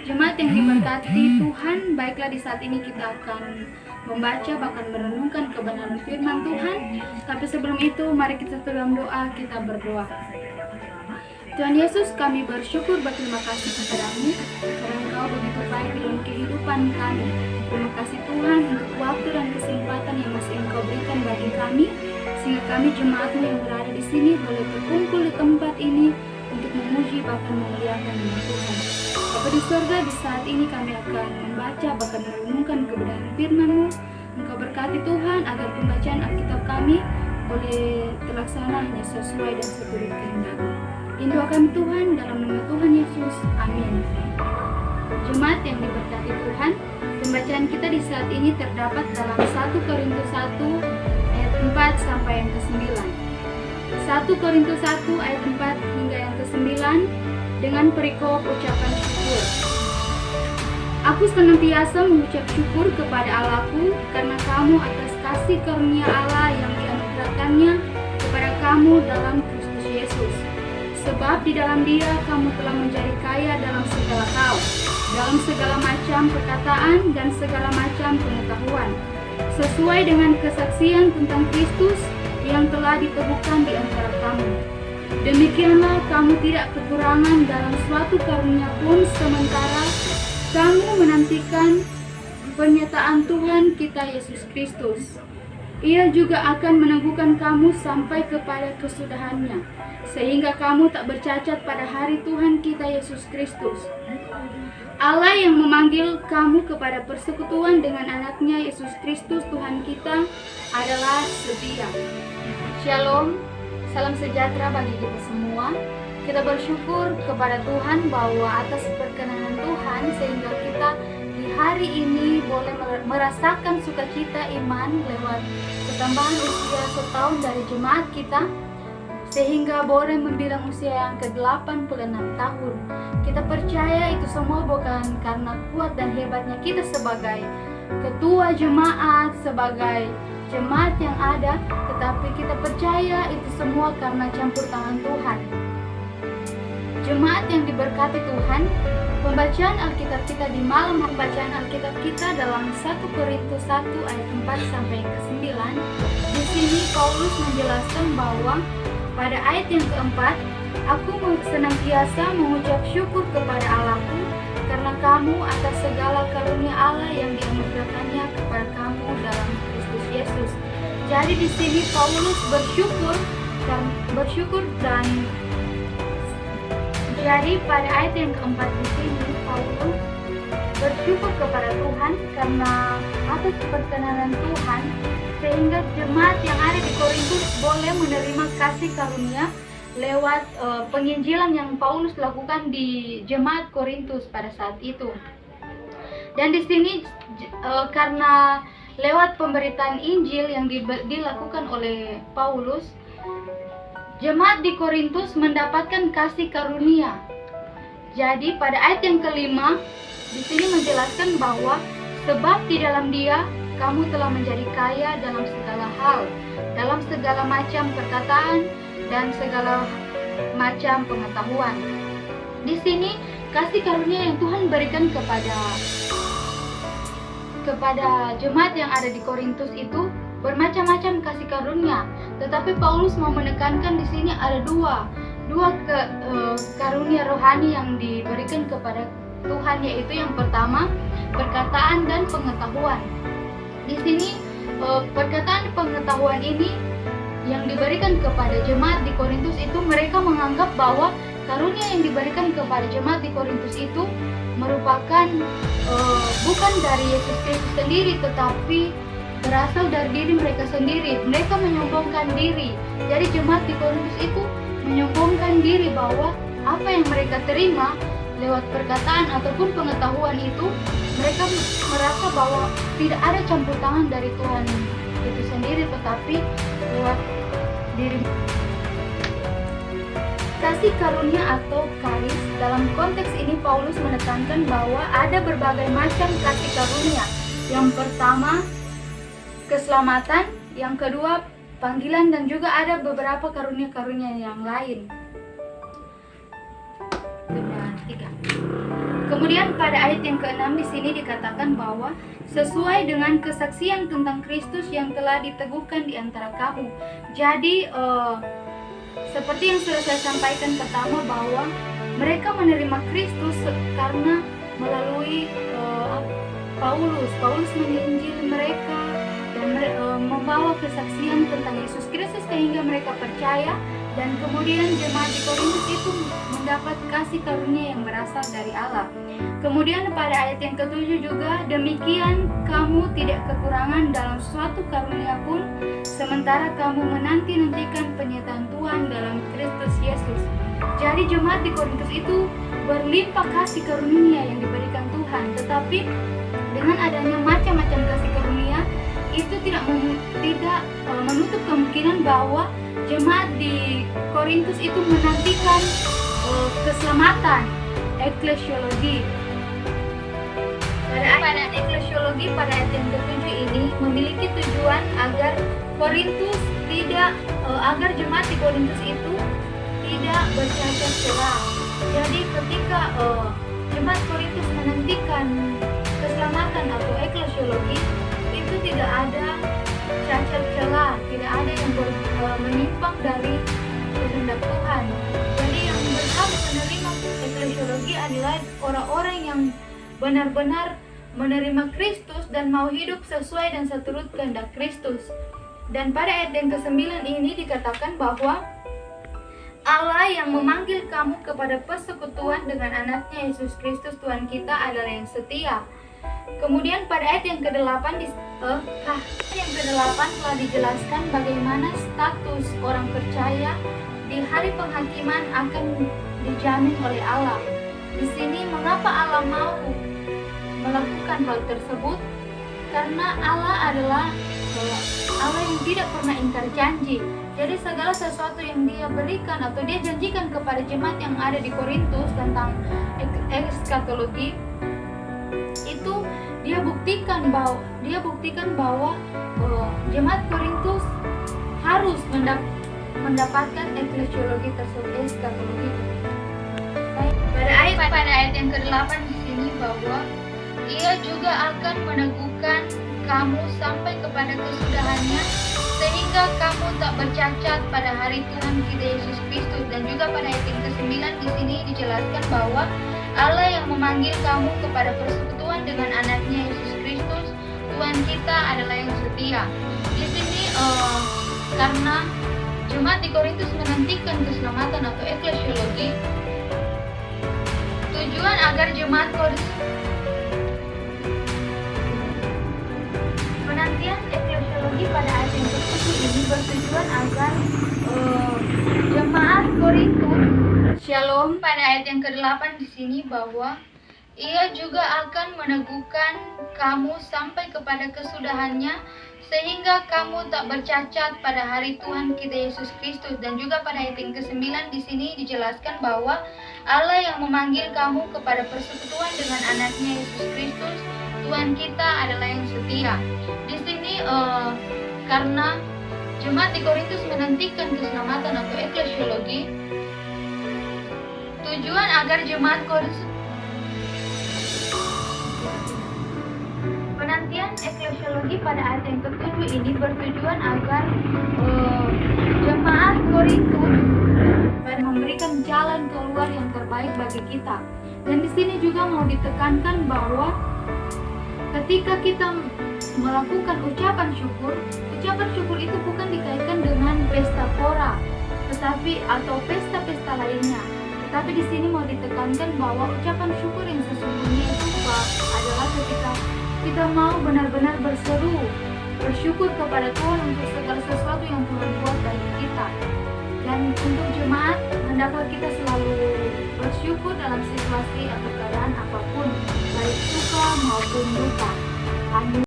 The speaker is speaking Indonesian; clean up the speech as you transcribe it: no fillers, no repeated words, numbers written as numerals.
Jemaat yang diberkati Tuhan, baiklah di saat ini kita akan membaca bahkan merenungkan kebenaran firman Tuhan. Tapi sebelum itu, mari kita dalam doa, kita berdoa. Tuhan Yesus, kami bersyukur berterima kasih kepadamu karena Engkau begitu baik dalam kehidupan kami. Terima kasih Tuhan untuk waktu dan kesempatan yang masih Engkau berikan bagi kami, sehingga kami jemaatmu yang berada di sini boleh berkumpul di tempat ini untuk memuji bahkan memuliakan nama Tuhan. Bapa di surga, di saat ini kami akan membaca bahkan merenungkan kebenaran firman-Mu. Engkau berkati Tuhan agar pembacaan Alkitab kami boleh terlaksana hanya sesuai dan seturut kehendak-Mu. Ini doa kami Tuhan dalam nama Tuhan Yesus. Amin. Jemaat yang diberkati Tuhan, pembacaan kita di saat ini terdapat dalam 1 Korintus 1 ayat 4 sampai yang ke-9. 1 Korintus 1 ayat 4 hingga yang ke-9 dengan perikop ucapan syukur. Aku senantiasa mengucap syukur kepada Allahku karena kamu atas kasih karunia Allah yang dianugerahkannya kepada kamu dalam Kristus Yesus. Sebab di dalam Dia kamu telah menjadi kaya dalam segala hal, dalam segala macam perkataan dan segala macam pengetahuan, sesuai dengan kesaksian tentang Kristus yang telah diteguhkan di antara kamu. Demikianlah kamu tidak kekurangan dalam suatu karunia pun sementara kamu menantikan pernyataan Tuhan kita Yesus Kristus. Ia juga akan meneguhkan kamu sampai kepada kesudahannya, sehingga kamu tak bercacat pada hari Tuhan kita Yesus Kristus. Allah yang memanggil kamu kepada persekutuan dengan anaknya Yesus Kristus Tuhan kita adalah setia. Shalom, salam sejahtera bagi kita semua. Kita bersyukur kepada Tuhan bahwa atas perkenanan Tuhan sehingga kita di hari ini boleh merasakan sukacita iman lewat ketambahan usia setahun dari jemaat kita, sehingga boleh membilang usia yang ke-86 tahun. Kita percaya itu semua bukan karena kuat dan hebatnya kita sebagai ketua jemaat, sebagai jemaat yang ada, tetapi kita percaya itu semua karena campur tangan Tuhan. Jemaat yang diberkati Tuhan, pembacaan Alkitab kita di malam pembacaan Alkitab kita dalam 1 Korintus 1 ayat 4 sampai ke-9. Di sini Paulus menjelaskan bahwa pada ayat yang keempat, aku senantiasa mengucap syukur kepada Allahku karena kamu atas segala karunia Allah yang dianugerahkannya kepada kamu dalam Kristus Yesus. Jadi di sini Paulus bersyukur dan jadi pada ayat yang keempat di sini Paulus bersyukur kepada Tuhan karena atas perkenanan Tuhan sehingga jemaat yang ada di Korintus boleh menerima kasih karunia lewat penginjilan yang Paulus lakukan di jemaat Korintus pada saat itu. Dan di sini karena lewat pemberitaan Injil yang dilakukan oleh Paulus, jemaat di Korintus mendapatkan kasih karunia. Jadi pada ayat yang kelima di sini menjelaskan bahwa sebab di dalam Dia kamu telah menjadi kaya dalam segala hal, dalam segala macam perkataan dan segala macam pengetahuan. Di sini kasih karunia yang Tuhan berikan kepada jemaat yang ada di Korintus itu bermacam-macam kasih karunia, tetapi Paulus mau menekankan di sini ada dua karunia rohani yang diberikan kepada Tuhan, yaitu yang pertama perkataan dan pengetahuan. Di sini perkataan dan pengetahuan ini yang diberikan kepada jemaat di Korintus itu, mereka menganggap bahwa karunia yang diberikan kepada jemaat di Korintus itu merupakan bukan dari Yesus Kristus sendiri, tetapi berasal dari diri mereka sendiri. Mereka menyombongkan diri. Jadi jemaat di Korintus itu menyombongkan diri bahwa apa yang mereka terima lewat perkataan ataupun pengetahuan itu, mereka merasa bahwa tidak ada campur tangan dari Tuhan itu sendiri, tetapi lewat diri. Kasih karunia atau karis, dalam konteks ini Paulus menekankan bahwa ada berbagai macam kasih karunia. Yang pertama keselamatan, yang kedua panggilan, dan juga ada beberapa karunia-karunia yang lain. Kemudian pada ayat yang ke-6 di sini dikatakan bahwa sesuai dengan kesaksian tentang Kristus yang telah diteguhkan di antara kamu. Jadi seperti yang sudah saya sampaikan pertama, bahwa mereka menerima Kristus karena melalui Paulus menginjil mereka dan membawa kesaksian tentang Yesus Kristus sehingga mereka percaya, dan kemudian jemaat di Korintus itu mendapat kasih karunia yang berasal dari Allah. Kemudian pada ayat yang ke-7 juga, demikian kamu tidak kekurangan dalam suatu karunia pun, sementara kamu menanti-nantikan penyertaan Tuhan dalam Kristus Yesus. Jadi jemaat di Korintus itu berlimpah kasih karunia yang diberikan Tuhan, tetapi dengan adanya macam-macam kasih karunia itu tidak menutup kemungkinan bahwa jemaat di Korintus itu menantikan keselamatan, eklesiologi. Pada eklesiologi pada ayat yang ke-7 ini memiliki tujuan agar agar jemaat di Korintus itu tidak bercacat celah. Jadi ketika jemaat Korintus menantikan keselamatan atau eklesiologi, itu tidak ada cacat celah, tidak ada yang menyimpang dari kehendak Tuhan. Jadi yang berhak menerima eklesiologi adalah orang-orang yang benar-benar menerima Kristus dan mau hidup sesuai dan seturut kehendak Kristus. Dan pada ayat yang ke-9 ini dikatakan bahwa Allah yang memanggil kamu kepada persekutuan dengan anaknya Yesus Kristus Tuhan kita adalah yang setia. Kemudian pada ayat yang ke-8 telah dijelaskan bagaimana status orang percaya di hari penghakiman akan dijamin oleh Allah. Di sini mengapa Allah mau melakukan hal tersebut? Karena Allah adalah Allah yang tidak pernah ingkar janji. Jadi segala sesuatu yang Dia berikan atau Dia janjikan kepada jemaat yang ada di Korintus tentang eskatologi, itu Dia buktikan bahwa jemaat Korintus harus mendapatkan eklesiologi tersebut, eskatologi. Pada ayat yang ke-8 di sini bahwa Ia juga akan meneguhkan kamu sampai kepada kesudahannya, sehingga kamu tak bercacat pada hari Tuhan kita Yesus Kristus. Dan juga pada ayat yang ke-9 di sini dijelaskan bahwa Allah yang memanggil kamu kepada persekutuan dengan anaknya Yesus Kristus Tuhan kita adalah yang setia. Di sini karena jemaat di Korintus menantikan keselamatan atau eklesiologi, tujuan agar jemaat Korintus penantian eklesiologi pada ayat yang ke-7 ini bertujuan agar jemaat Korintus Shalom. Pada ayat yang ke-8 di sini bahwa Ia juga akan meneguhkan kamu sampai kepada kesudahannya, sehingga kamu tak bercacat pada hari Tuhan kita Yesus Kristus. Dan juga pada ayat yang ke-9 di sini dijelaskan bahwa Allah yang memanggil kamu kepada persekutuan dengan anaknya Yesus Kristus Tuhan kita adalah yang setia. Di sini karena jemaat di Korintus menantikan keselamatan atau eklesiologi, tujuan agar jemaat Korintus penantian eklesiologi pada ayat yang ke-7 ini bertujuan agar jemaat Korintus memberikan jalan keluar yang terbaik bagi kita. Dan di sini juga mau ditekankan bahwa ketika kita melakukan ucapan syukur itu bukan dikaitkan dengan pesta pora, atau pesta-pesta lainnya. Tetapi di sini mau ditekankan bahwa ucapan syukur yang sesungguhnya itu adalah ketika kita mau benar-benar bersyukur kepada Tuhan untuk segala sesuatu yang Tuhan buat bagi kita. Dan untuk jemaat, hendaklah kita selalu bersyukur dalam situasi atau keadaan apapun, baik suka maupun duka. Amin.